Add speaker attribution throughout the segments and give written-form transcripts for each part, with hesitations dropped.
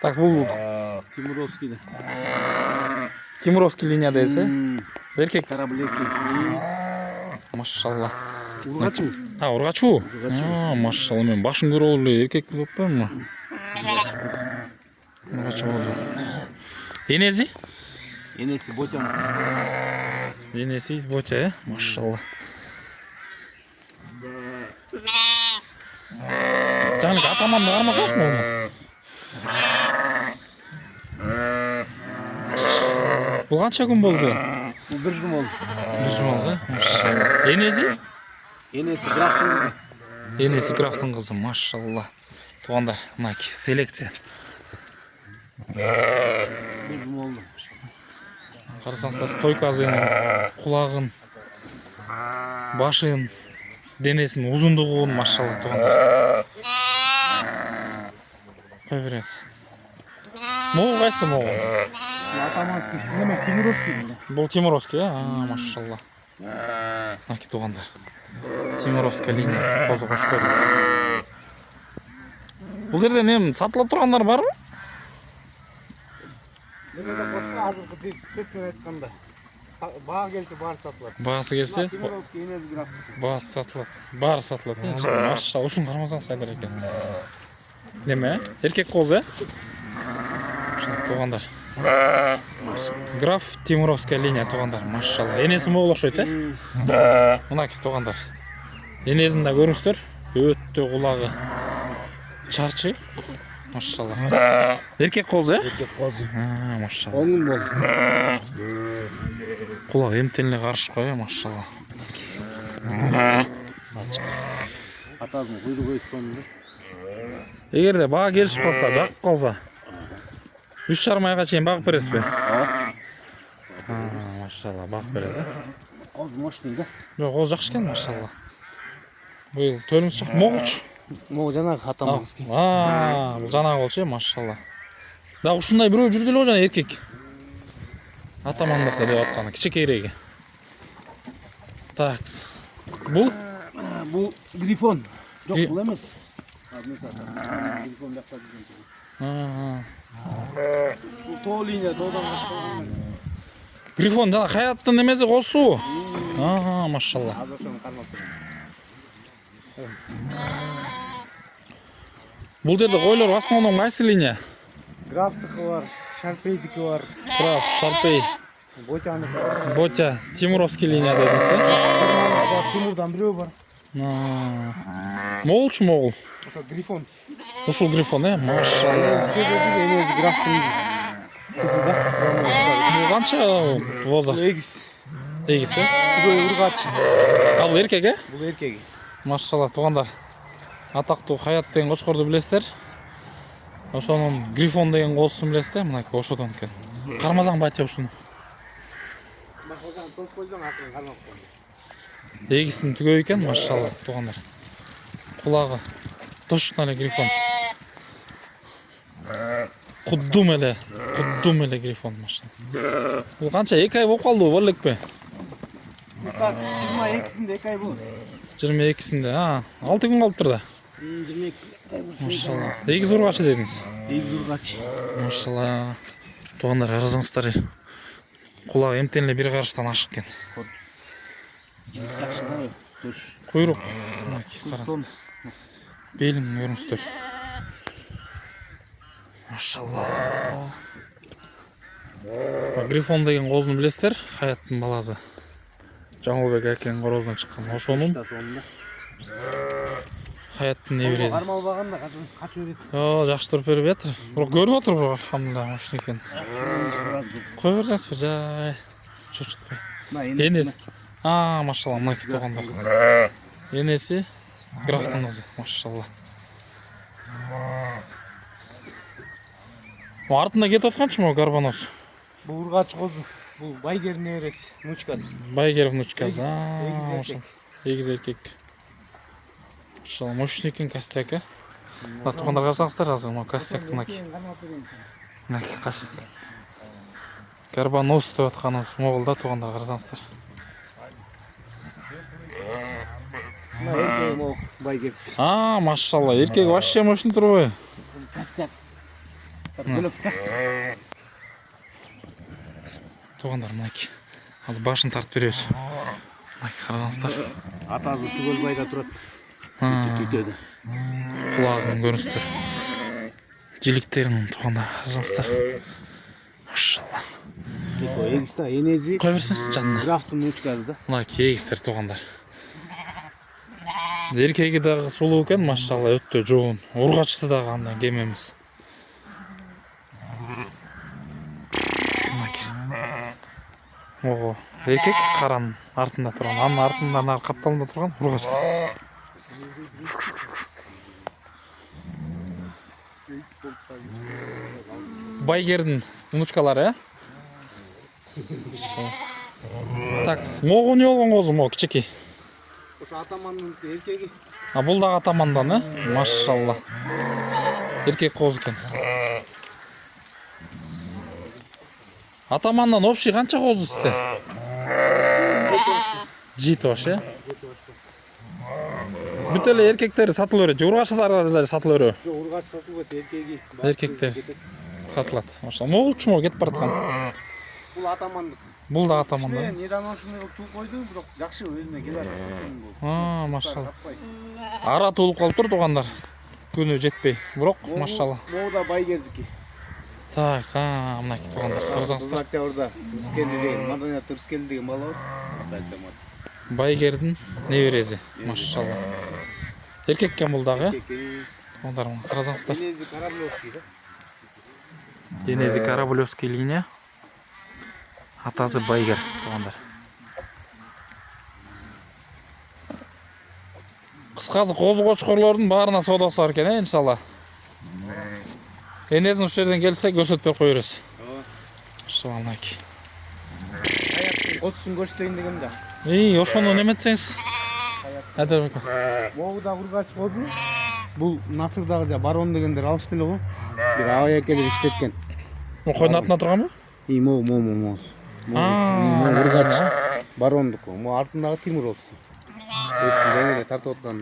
Speaker 1: Так, бұл
Speaker 2: Тимуровский.
Speaker 1: Тимуровский линияда есі. Еркек.
Speaker 2: Кораблеки.
Speaker 1: Машалла.
Speaker 2: Ургачу.
Speaker 1: Ургачу? Машалла, мен башын көріп олы еркек болып па? Ургачу болзу. Енесі?
Speaker 2: Енесі Ботян.
Speaker 1: Енесі Ботя, машалла. Жаңағы атаманды қармасасын оны? Бұл қанша күн болды?
Speaker 2: Бұл бір жұм oldu.
Speaker 1: Bir жұм oldu, машалла. Енесі?
Speaker 2: Енесі графтың қызы.
Speaker 1: Енесі графтың қызы, машалла. Туғандар, мынаки селекция.
Speaker 2: Bir жұм oldu.
Speaker 1: Қарасаңыздар, стойказының, құлағын, башын, денесінің ұзындығын, машалла, туғандар. Қой бересіз. Моғыл қайсы моғыл?
Speaker 2: Атаманский. Неме, Тимуровский.
Speaker 1: Бұл Тимуровский, машалла. Мынаки туғандар. Тимуровская линия, қозы қош көрдік. Бұл жерде нем сатылып тұрғандар бар ма?
Speaker 2: Азырқы сөзбен айтқанда. Баға келсе бар сатылады.
Speaker 1: Бағасы келсе?
Speaker 2: Тимуровский енесі граф.
Speaker 1: Бағасы сатылады. Бар сатылады. Машалла, ұшын қарамасаң сайдар екен. Неме? Еркек қозы? Туғандар. Граф Тимуровская линия туғандар. Машалла. Енесі моғыл ұқсайды, Мұнаки туғандар. Енесін де көріңіздер. Өтті құлағы шарчы. Машалла. Еркек қозы?
Speaker 2: Еркек қозы.
Speaker 1: Машалла.
Speaker 2: 10 күн болды.
Speaker 1: Құлағы емтеліне қаршы қой, машалла.
Speaker 2: Атасының құйрығы өз сонында.
Speaker 1: Егер де баға келісіп қалса, жақып қалса, 3,5 айға чейін бағып бересіз бе? Машалла, бағып бересіз,
Speaker 2: Қозы мощный да?
Speaker 1: Жоқ, ол жақшы екен, машалла. Бұл төліңіз шақ, моғылшы?
Speaker 2: Моғыл жаңағы атаманский.
Speaker 1: Бұл жаңағы олшы, машалла. Да, ұшындай біреу жүрділі о жаңа еркек. Атамандықы деп атқаны, кішекейреге. Такс. Бұл?
Speaker 2: Бұл грифон. Жоқ, бұл емес. Грифон жақта жүрген. Бұл тоғ линия, тоғдан қашқан.
Speaker 1: Грифон жаңа қаяттың немесі қосу? Машалла. Бұл жерде қойлар в основном қайсы линия?
Speaker 2: Графтықы бар, Шарпейдікі бар.
Speaker 1: Граф, Шарпей.
Speaker 2: Ботяныкі бар.
Speaker 1: Ботя, Тимуровский линия дедіңіз,
Speaker 2: Тимурдан біреу бар.
Speaker 1: Моғыл шы моғыл?
Speaker 2: Грифон.
Speaker 1: Ушыл грифон, машалла.
Speaker 2: Енесі графтың қызы да.
Speaker 1: Бұл қанша возраст?
Speaker 2: Егіз.
Speaker 1: Егіз,
Speaker 2: Түгей ұрғач.
Speaker 1: Ал бұл еркек,
Speaker 2: Бұл еркегі.
Speaker 1: Машалла, туғандар. Атақты Хаят деген қошқорды білесіздер. Ошоның грифон деген қозысын білесіздер. Мынайки ошодан екен. Қармазаң бәтте ушын. Егісін түгей екен, машалла, туғандар. Құлағы точно эле грифон. Құддум эле грифон, машалла. Бұл қанша 2 ай болып қалды ғой, бөлек пе?
Speaker 2: 22-сінде 2 ай бұл.
Speaker 1: 22-сінде, 6 күн қалып тұрды.
Speaker 2: 22-сінде
Speaker 1: Машалла. Егіз ұрғачы дедіңіз?
Speaker 2: Егіз ұрғач.
Speaker 1: Машалла. Туғандар, қарасаңыздар. Құлағы емтенле бір қарыштан ашық кен.
Speaker 2: Жақшыда көрш.
Speaker 1: Құйрық. Қараңыздар. Белін көріңіздер. Машалла. Грифон деген қозыны білесіздер? Хаяттың баласы. Жаңылбек әкенің қорозынан шыққан. Ошоның Хаяттың не береді?
Speaker 2: Армал бағанда қачу береді.
Speaker 1: Жақсы тұрып беріп жатыр. Бірақ көріп отыр бұл, алхамдулилlah, машын екен. Қой берсеңіз бір жай. Чөчітпей. Енесі. Машалла, мынаки туғандар. Енесі графтың қызы, машалла. Артында кетіп отқаншы ма Горбонос?
Speaker 2: Бұл ұрғач қозы. Бұл байгердің невересі, внучкасы.
Speaker 1: Байгер внучкасы.
Speaker 2: Егіз
Speaker 1: еркек. Машалла, мощный екен костяк, Туғандар қарасаңыздар, азыр костяктың мынаки. Мынаки костяк. Горбонос деп атқанымыз моғылда, туғандар қарасаңыздар.
Speaker 2: Еркегі моғыл, байгерский.
Speaker 1: Машалла, еркегі вообще мощный тұр ғой.
Speaker 2: Костяк. бөлөк да.
Speaker 1: Туғандар мынакей. Азыр башын тартып беребиз. Мынакей караңыздар.
Speaker 2: Атасы түгөлбайда турат. Түтөдө.
Speaker 1: Құлағын көріңіздер. Жиликтерін туғандар қараңыздар. Машалла.
Speaker 2: Егиста энези.
Speaker 1: Қой берсеңіз жанына.
Speaker 2: Графтын учкасы да.
Speaker 1: Мынакей егістер туғандар. Еркегі дағы сұлу екен, машалла, өтті жоғын. Урғачысы дағы анда кем емес. Оғы, еркек қараның артында тұрған, анның артында нар қапталында тұрған урғачысы. Байгердің внучкалары, Так, моғы не олған қозы, моғы кішекей.
Speaker 2: Ошы атаманның еркегі.
Speaker 1: Бұл дағы атамандан, машалла. Еркек қозы екен. Атамандан общий қанша қозы үсті? 7 ош, Бүтелі еркектері сатыл өрі, урғашылары сатыл өрі.
Speaker 2: Урғаш сатыл өт еркегі.
Speaker 1: Еркектер сатылады. Моғыл чумо кетіп баратқан.
Speaker 2: Бұл атамандық.
Speaker 1: Бұл да атаманда.
Speaker 2: Неден ошындай туу қойды, бірақ жақшы өзіне келер.
Speaker 1: Машалла. Ара толып қалып тұр туғандар. Күні жетпей. Бірақ, машалла.
Speaker 2: Моғы да байгердікі.
Speaker 1: Так, мынакей туғандар. Қарасаңыздар.
Speaker 2: Октябрда Түрскелді деген, Маданият Түрскелді деген бала бар.
Speaker 1: Байгердің небересі, машалла. Еркеккен бұл дағы. Туғандар, қарасаңыздар.
Speaker 2: Енези Кораблевский да?
Speaker 1: Енези Кораблевский линия. Атасы байгер туғандар. Қысқасы қозы қошқорлардың барына содасы бар екен, иншалла. Енезін жерден келсе көрсетпей қойырыз. Машалла мынакей.
Speaker 2: Аяқтың қозысын көрсетейін деген да.
Speaker 1: Ошоны неметсеңіз. Әдір бекен.
Speaker 2: Моғы да ургач қозы. Бұл Насырдағы барон дегендер алыштылы ғой. Бір авая келіп іштеткен.
Speaker 1: Қойдың атына тұрған ба?
Speaker 2: Моғы. Ургач барондық ғой. Моғы артындағы Тимур олсын. Өстін тартып отқан.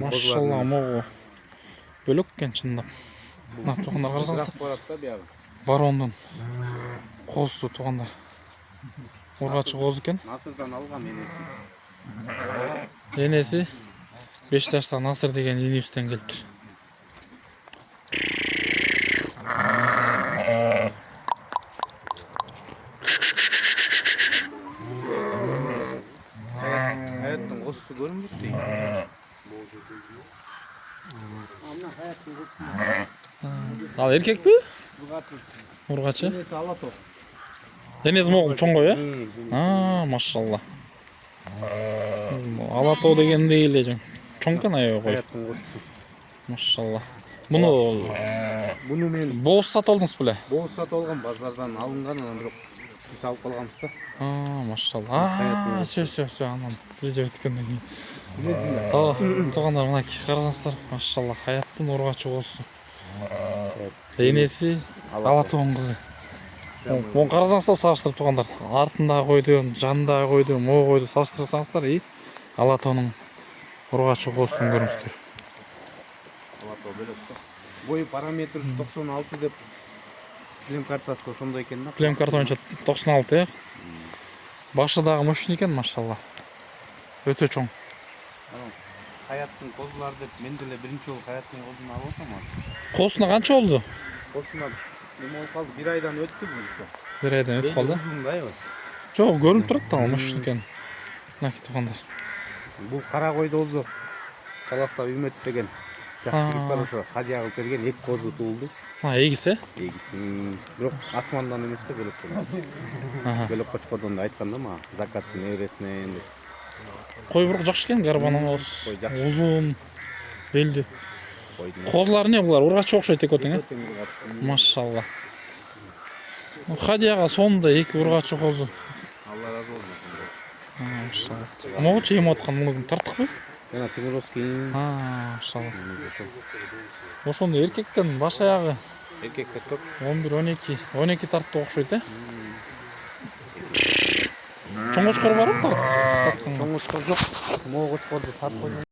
Speaker 1: Машалла, моғы. Бөлік кен шындап. Туғандар қарасаңыздар. Барондың қозысы туғандар. Ургачы қозы кен.
Speaker 2: Насырдан алған енесін.
Speaker 1: Енесі 5 жашта Насыр деген енеустен келіп тұр.
Speaker 2: Hayatın qosusu görünmüyor değil.
Speaker 1: Ал еркек пе? Ургачы.
Speaker 2: Енесі Алатау.
Speaker 1: Енесі моғыл чоң ғой, машалла. Алатау деген дейле жон. Чоң кен аяғы ғой.
Speaker 2: Hayatın qosusu.
Speaker 1: Машалла. Бұны
Speaker 2: мен
Speaker 1: боғыз сат алдыңыз біле?
Speaker 2: Боғыз сат алған, базардан алынған, бірақ біз алып қалғанбыз да.
Speaker 1: Машалла. Все, анам. Видео өткеннен кейін.
Speaker 2: Білесің бе?
Speaker 1: Туғандар мынакей қарасаңыздар. Машалла, Хаяттың ургачы қозысы. Енесі Алатауның қызы. Оны қарасаңыздар салыштырып туғандар. Артындағы қойды, жанындағы қойды, моғы қойды салыштырсаңыздар, Алатауның ургачы қозысын көріңіздер.
Speaker 2: Алатау бөлек та. Бойы параметр 96 деп клем картасы сондай екен да.
Speaker 1: Клем карта бойынша 96, Башыдағы мощный екен, машалла. Өте чоң.
Speaker 2: Хаяттың қозылары деп мен деле бірінші жол Хаяттың қозын алып отырмын.
Speaker 1: Қосына қанша олды?
Speaker 2: Қосына неме болып қалды, 1 айдан өтті бұйырса.
Speaker 1: 1 айдан өтіп қалды?
Speaker 2: Ұзындай ғой.
Speaker 1: Жоқ, көрініп тұрады да, мощный екен. Мынакей туғандар.
Speaker 2: Бұл қара қойды олды. Қаласта Үмет деген жақсылық бар ошо. Хадия қылып берген 2 қозы туылды.
Speaker 1: Егісі?
Speaker 2: Егісін. Бірақ асмандан емес те бөлек болады. Бөлек қошқордан да айтқанда ма, закаттың евресінен деп.
Speaker 1: Қой бұрық жақшы екен, гарбаноз, ұзын, белді. Қозылар не бұлар? Ургачы оқшайды екотың, Машалла. Хадияға сонда 2 ургачы қозы.
Speaker 2: Алла разы болсын.
Speaker 1: Машалла. Моғычы ем отқан мұлығын тарттық бі?
Speaker 2: Жана Тимуровский.
Speaker 1: Машалла. Ошонда еркектен баш аяғы
Speaker 2: Еркектер көп.
Speaker 1: 11-12 тартты оқшайды. Чоң қошқор бар ма?
Speaker 2: Чоң қошқор жоқ. Моғы қошқорды тартып қойған.